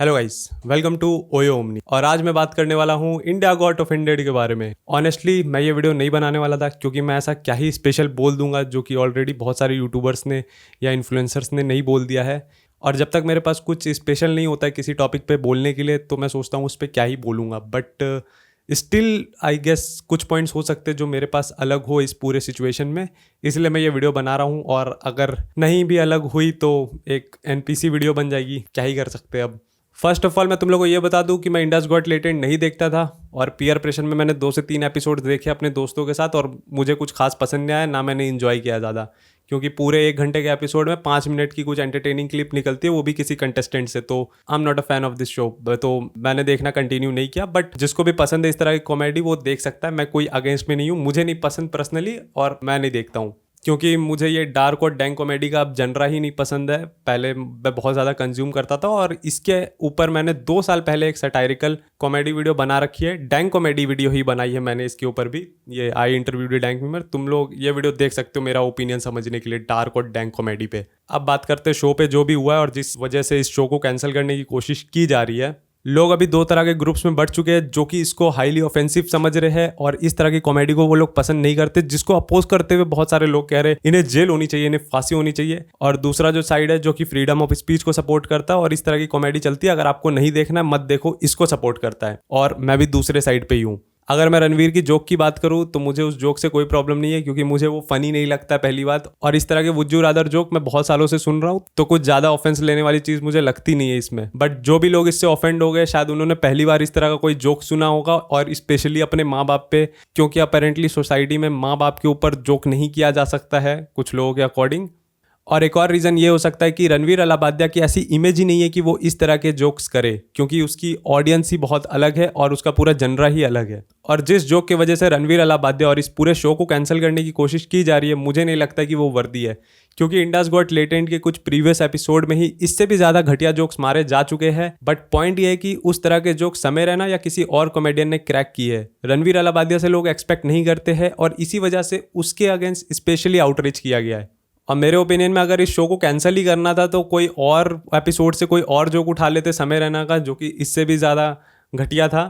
Hello guys, welcome to OYO Omni. और आज मैं बात करने वाला हूँ इंडिया गॉट ऑफेंडेड के बारे में। ऑनेस्टली मैं ये वीडियो नहीं बनाने वाला था क्योंकि मैं ऐसा क्या ही स्पेशल बोल दूंगा जो कि ऑलरेडी बहुत सारे यूट्यूबर्स ने या इन्फ्लुएंसर्स ने नहीं बोल दिया है। और जब तक मेरे पास कुछ स्पेशल नहीं होता है किसी टॉपिक पे बोलने के लिए तो मैं सोचता हूँ उस पर क्या ही बोलूँगा। बट स्टिल आई गेस कुछ पॉइंट्स हो सकते हैं जो मेरे पास अलग हो इस पूरे सिचुएशन में, इसलिए मैं ये वीडियो बना रहा हूँ। और अगर नहीं भी अलग हुई तो एक एनपीसी वीडियो बन जाएगी, क्या ही कर सकते हैं अब। फर्स्ट ऑफ ऑल मैं तुम लोगों को ये बता दूं कि मैं इंडियाज गॉट टैलेंट नहीं देखता था और पीयर प्रेशर में मैंने 2 से 3 एपिसोड देखे अपने दोस्तों के साथ और मुझे कुछ खास पसंद नहीं आया, ना मैंने इन्जॉय किया ज़्यादा। क्योंकि पूरे 1 घंटे के एपिसोड में 5 मिनट की कुछ एंटरटेनिंग क्लिप निकलती है, वो भी किसी कंटेस्टेंट से। तो I am not a fan of this show, तो मैंने देखना कंटिन्यू नहीं किया। बट जिसको भी पसंद है इस तरह की कॉमेडी वो देख सकता है, मैं कोई अगेंस्ट में नहीं हूँ। मुझे नहीं पसंद पर्सनली और मैं नहीं देखता हूँ क्योंकि मुझे ये डार्क और डैंक कॉमेडी का अब जनरा ही नहीं पसंद है। पहले मैं बहुत ज़्यादा कंज्यूम करता था और इसके ऊपर मैंने 2 साल पहले एक सटायरिकल कॉमेडी वीडियो बना रखी है। डैंक कॉमेडी वीडियो ही बनाई है मैंने इसके ऊपर भी, ये आई इंटरव्यू डैंक में। तुम लोग ये वीडियो देख सकते हो मेरा ओपिनियन समझने के लिए डार्क और डैंक कॉमेडी पे। अब बात करते हैं शो पे जो भी हुआ है और जिस वजह से इस शो को कैंसिल करने की कोशिश की जा रही है। लोग अभी 2 तरह के ग्रुप्स में बढ़ चुके हैं, जो कि इसको हाईली ऑफेंसिव समझ रहे हैं और इस तरह की कॉमेडी को वो लोग पसंद नहीं करते, जिसको अपोज करते हुए बहुत सारे लोग कह रहे हैं इन्हें जेल होनी चाहिए, इन्हें फांसी होनी चाहिए। और दूसरा जो साइड है जो कि फ्रीडम ऑफ स्पीच को सपोर्ट करता है और इस तरह की कॉमेडी चलती है, अगर आपको नहीं देखना है मत देखो, इसको सपोर्ट करता है। और मैं भी दूसरे साइड पे ही हूँ। अगर मैं रणवीर की जोक की बात करूं तो मुझे उस जोक से कोई प्रॉब्लम नहीं है क्योंकि मुझे वो फनी नहीं लगता पहली बात। और इस तरह के वुड यू रादर जोक मैं बहुत सालों से सुन रहा हूं तो कुछ ज्यादा ऑफेंस लेने वाली चीज मुझे लगती नहीं है इसमें। बट जो भी लोग इससे ऑफेंड हो गए शायद उन्होंने पहली बार इस तरह का कोई जोक सुना होगा और स्पेशली अपने माँ बाप पे, क्योंकि अपेरेंटली सोसाइटी में माँ बाप के ऊपर जोक नहीं किया जा सकता है कुछ लोगों के अकॉर्डिंग। और एक और रीज़न ये हो सकता है कि रणवीर अलाबादिया की ऐसी इमेज ही नहीं है कि वो इस तरह के जोक्स करे, क्योंकि उसकी ऑडियंस ही बहुत अलग है और उसका पूरा जनरा ही अलग है। और जिस जोक की वजह से रणवीर अलाबादिया और इस पूरे शो को कैंसिल करने की कोशिश की जा रही है, मुझे नहीं लगता कि वो वर्दी है। क्योंकि इंडियाज गॉट टैलेंट के कुछ प्रीवियस एपिसोड में ही इससे भी ज़्यादा घटिया जोक्स मारे जा चुके हैं। बट पॉइंट ये है कि उस तरह के जोक समय रैना या किसी और कॉमेडियन ने क्रैक किए है, रणवीर अलाबादिया से लोग एक्सपेक्ट नहीं करते हैं और इसी वजह से उसके अगेंस्ट स्पेशली आउटरीच किया गया है। और मेरे ओपिनियन में अगर इस शो को कैंसिल ही करना था तो कोई और एपिसोड से कोई और जोक उठा लेते समय रैना का, जो कि इससे भी ज़्यादा घटिया था।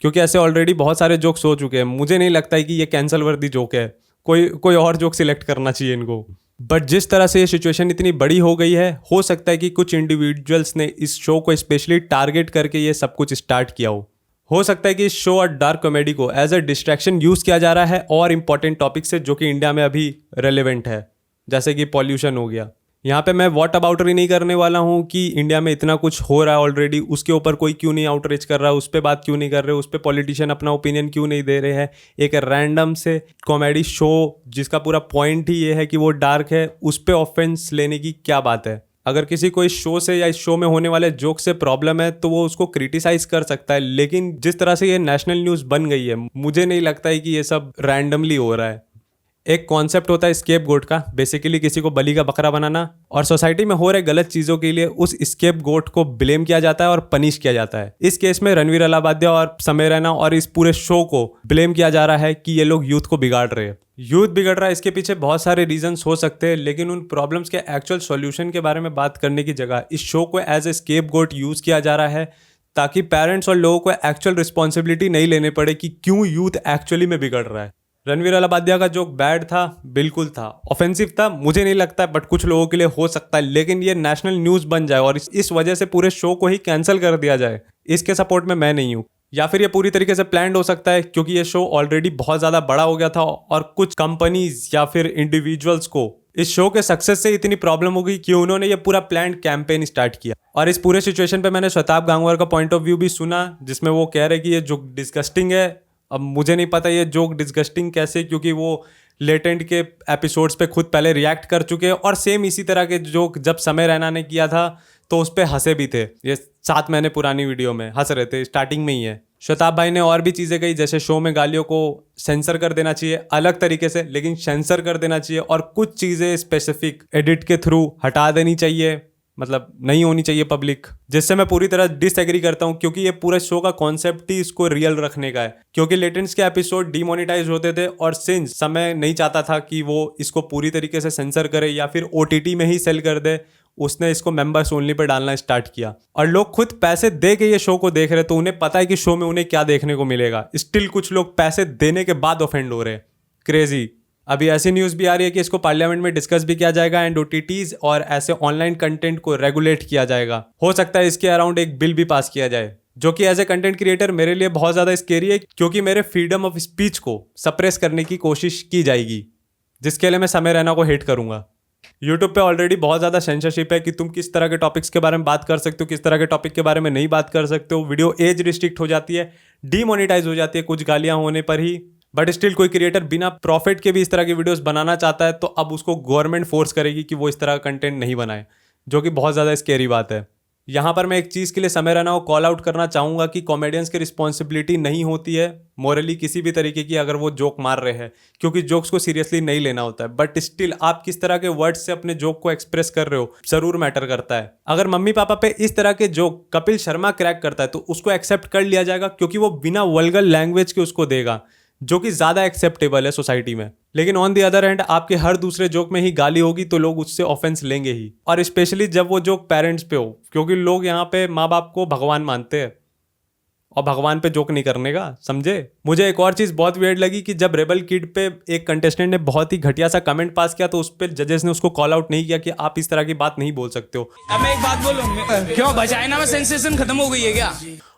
क्योंकि ऐसे ऑलरेडी बहुत सारे जोक्स हो चुके हैं, मुझे नहीं लगता है कि ये कैंसल वर्दी जोक है। कोई और जोक सिलेक्ट करना चाहिए इनको। बट जिस तरह से ये सिचुएशन इतनी बड़ी हो गई है, हो सकता है कि कुछ इंडिविजुअल्स ने इस शो को स्पेशली टारगेट करके ये सब कुछ स्टार्ट किया हो सकता है कि इस शो और डार्क कॉमेडी को एज अ डिस्ट्रैक्शन यूज़ किया जा रहा है और इंपॉर्टेंट टॉपिक से जो कि इंडिया में अभी रेलिवेंट है, जैसे कि पॉल्यूशन हो गया। यहाँ पे मैं वॉट अबाउटरी नहीं करने वाला हूँ कि इंडिया में इतना कुछ हो रहा है ऑलरेडी, उसके ऊपर कोई क्यों नहीं आउटरीच कर रहा है, उस पर बात क्यों नहीं कर रहे, उस पर पॉलिटिशियन अपना ओपिनियन क्यों नहीं दे रहे हैं। एक रैंडम से कॉमेडी शो जिसका पूरा पॉइंट ही ये है कि वो डार्क है, उस पर ऑफेंस लेने की क्या बात है। अगर किसी को इस शो से या इस शो में होने वाले जोक से प्रॉब्लम है तो वो उसको क्रिटिसाइज कर सकता है, लेकिन जिस तरह से ये नेशनल न्यूज़ बन गई है, मुझे नहीं लगता है कि ये सब रैंडमली हो रहा है। एक कॉन्सेप्ट होता है स्केप गोट का, बेसिकली किसी को बलि का बकरा बनाना, और सोसाइटी में हो रहे गलत चीज़ों के लिए उस स्केप गोट को ब्लेम किया जाता है और पनिश किया जाता है। इस केस में रणवीर अलाबादिया और समय रैना और इस पूरे शो को ब्लेम किया जा रहा है कि ये लोग यूथ को बिगाड़ रहे हैं। यूथ बिगड़ रहा है, इसके पीछे बहुत सारे रीजंस हो सकते हैं, लेकिन उन प्रॉब्लम्स के एक्चुअल सॉल्यूशन के बारे में बात करने की जगह इस शो को as a scapegoat use किया जा रहा है ताकि पेरेंट्स और लोगों को एक्चुअल रिस्पॉन्सिबिलिटी नहीं लेने पड़े कि क्यों यूथ एक्चुअली में बिगड़ रहा है। रणवीर अलाबादिया का जोक बैड था, बिल्कुल था, ऑफेंसिव था, मुझे नहीं लगता, बट कुछ लोगों के लिए हो सकता है। लेकिन ये नेशनल न्यूज़ बन जाए और इस वजह से पूरे शो को ही कैंसिल कर दिया जाए, इसके सपोर्ट में मैं नहीं हूँ। या फिर ये पूरी तरीके से प्लान्ड हो सकता है क्योंकि ये शो ऑलरेडी बहुत ज़्यादा बड़ा हो गया था और कुछ कंपनीज या फिर इंडिविजुअल्स को इस शो के सक्सेस से इतनी प्रॉब्लम हो गई कि उन्होंने ये पूरा प्लान्ड कैंपेन स्टार्ट किया। और इस पूरे सिचुएशन पे मैंने शताब गांगुवार का पॉइंट ऑफ व्यू भी सुना, जिसमें वो कह रहे कि ये जो डिस्गस्टिंग है। अब मुझे नहीं पता ये जोक डिस्गस्टिंग कैसे, क्योंकि वो लेटेंट के एपिसोड्स पे खुद पहले रिएक्ट कर चुके हैं और सेम इसी तरह के जोक जब समय रैना ने किया था तो उस पर हंसे भी थे। ये 7 महीने पुरानी वीडियो में हंस रहे थे, स्टार्टिंग में ही है। शताब भाई ने और भी चीज़ें कही, जैसे शो में गालियों को सेंसर कर देना चाहिए अलग तरीके से, लेकिन सेंसर कर देना चाहिए और कुछ चीज़ें स्पेसिफिक एडिट के थ्रू हटा देनी चाहिए, मतलब नहीं होनी चाहिए पब्लिक, जिससे मैं पूरी तरह डिसएग्री करता हूँ। क्योंकि ये पूरा शो का कॉन्सेप्ट ही इसको रियल रखने का है। क्योंकि लेटेंट्स के एपिसोड डिमोनेटाइज होते थे और सिंस समय नहीं चाहता था कि वो इसको पूरी तरीके से सेंसर करे या फिर ओटीटी में ही सेल कर दे, उसने इसको मेंबर्स ओनली पे डालना स्टार्ट किया और लोग खुद पैसे दे के ये शो को देख रहे, तो उन्हें पता है कि शो में उन्हें क्या देखने को मिलेगा। स्टिल कुछ लोग पैसे देने के बाद ऑफेंड हो रहे हैं। क्रेजी। अभी ऐसी न्यूज़ भी आ रही है कि इसको पार्लियामेंट में डिस्कस भी किया जाएगा एंड OTTs और ऐसे ऑनलाइन कंटेंट को रेगुलेट किया जाएगा। हो सकता है इसके अराउंड एक बिल भी पास किया जाए, जो कि एज ए कंटेंट क्रिएटर मेरे लिए बहुत ज़्यादा स्केरी है, क्योंकि मेरे फ्रीडम ऑफ स्पीच को सप्रेस करने की कोशिश की जाएगी, जिसके लिए मैं समय रैना को हेट करूंगा। यूट्यूब पे ऑलरेडी बहुत ज़्यादा सेंसरशिप है कि तुम किस तरह के टॉपिक्स के बारे में बात कर सकते हो, किस तरह के टॉपिक के बारे में नहीं बात कर सकते हो। वीडियो एज रिस्ट्रिक्ट हो जाती है, डीमोनेटाइज हो जाती है कुछ गालियाँ होने पर ही। बट स्टिल कोई क्रिएटर बिना प्रॉफिट के भी इस तरह की वीडियोस बनाना चाहता है, तो अब उसको गवर्नमेंट फोर्स करेगी कि वो इस तरह का कंटेंट नहीं बनाए, जो कि बहुत ज़्यादा स्केरी बात है। यहाँ पर मैं एक चीज़ के लिए समय रैना को कॉल आउट करना चाहूँगा कि कॉमेडियंस की रिस्पॉन्सिबिलिटी नहीं होती है मोरली किसी भी तरीके की, अगर वो जोक मार रहे हैं, क्योंकि जोक्स को सीरियसली नहीं लेना होता है। बट स्टिल आप किस तरह के वर्ड्स से अपने जोक को एक्सप्रेस कर रहे हो जरूर मैटर करता है। अगर मम्मी पापा पे इस तरह के जोक कपिल शर्मा क्रैक करता है तो उसको एक्सेप्ट कर लिया जाएगा, क्योंकि वो बिना वल्गर लैंग्वेज के उसको देगा, जो कि ज़्यादा एक्सेप्टेबल है सोसाइटी में। लेकिन ऑन द अदर हैंड आपके हर दूसरे जोक में ही गाली होगी तो लोग उससे ऑफेंस लेंगे ही, और स्पेशली जब वो जोक पेरेंट्स पे हो, क्योंकि लोग यहाँ पे माँ बाप को भगवान मानते हैं और भगवान पे जोक नहीं करने का, समझे। मुझे एक और चीज़ बहुत वियर्ड लगी कि जब रेबल किड पे एक कंटेस्टेंट ने बहुत ही घटिया सा कमेंट पास किया तो उस पर जजेस ने उसको कॉल आउट नहीं किया कि आप इस तरह की बात नहीं बोल सकते हो। अब मैं एक बात बोलूँ, क्यों वजाइना में सेंसेशन खत्म हो गई है क्या?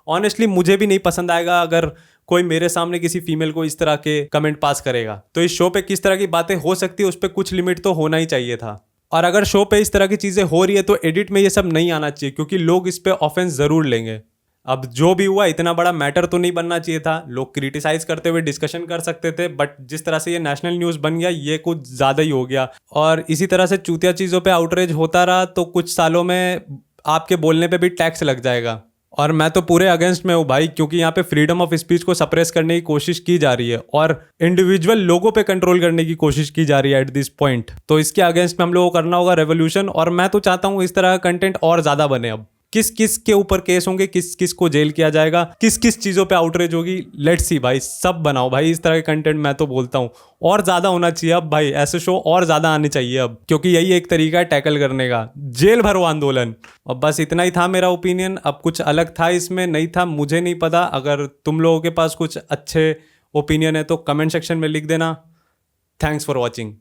ऑनेस्टली मुझे भी नहीं पसंद आएगा अगर कोई मेरे सामने किसी फीमेल को इस तरह के कमेंट पास करेगा। तो इस शो पे किस तरह की बातें हो सकती है उस पर कुछ लिमिट तो होना ही चाहिए था। और अगर शो पे इस तरह की चीज़ें हो रही है तो एडिट में ये सब नहीं आना चाहिए, क्योंकि लोग इस पे ऑफेंस ज़रूर लेंगे। अब जो भी हुआ इतना बड़ा मैटर तो नहीं बनना चाहिए था, लोग क्रिटिसाइज करते हुए डिस्कशन कर सकते थे, बट जिस तरह से ये नेशनल न्यूज़ बन गया ये कुछ ज़्यादा ही हो गया। और इसी तरह से चूतिया चीज़ों पे आउटरीच होता रहा तो कुछ सालों में आपके बोलने पे भी टैक्स लग जाएगा। और मैं तो पूरे अगेंस्ट में हूँ भाई, क्योंकि यहाँ पे फ्रीडम ऑफ स्पीच को सप्रेस करने की कोशिश की जा रही है और इंडिविजुअल लोगों पे कंट्रोल करने की कोशिश की जा रही है एट दिस पॉइंट। तो इसके अगेंस्ट में हम लोगों को करना होगा रेवोल्यूशन, और मैं तो चाहता हूँ इस तरह का कंटेंट और ज़्यादा बने। अब किस किस के ऊपर केस होंगे, किस किस को जेल किया जाएगा, किस किस चीज़ों पे आउटरीच होगी, लेट्स सी भाई। सब बनाओ भाई इस तरह के कंटेंट, मैं तो बोलता हूँ और ज़्यादा होना चाहिए अब भाई, ऐसे शो और ज़्यादा आने चाहिए अब, क्योंकि यही एक तरीका है टैकल करने का, जेल भरो आंदोलन। और बस इतना ही था मेरा ओपिनियन। अब कुछ अलग था इसमें नहीं था मुझे नहीं पता। अगर तुम लोगों के पास कुछ अच्छे ओपिनियन है तो कमेंट सेक्शन में लिख देना। Thanks for watching.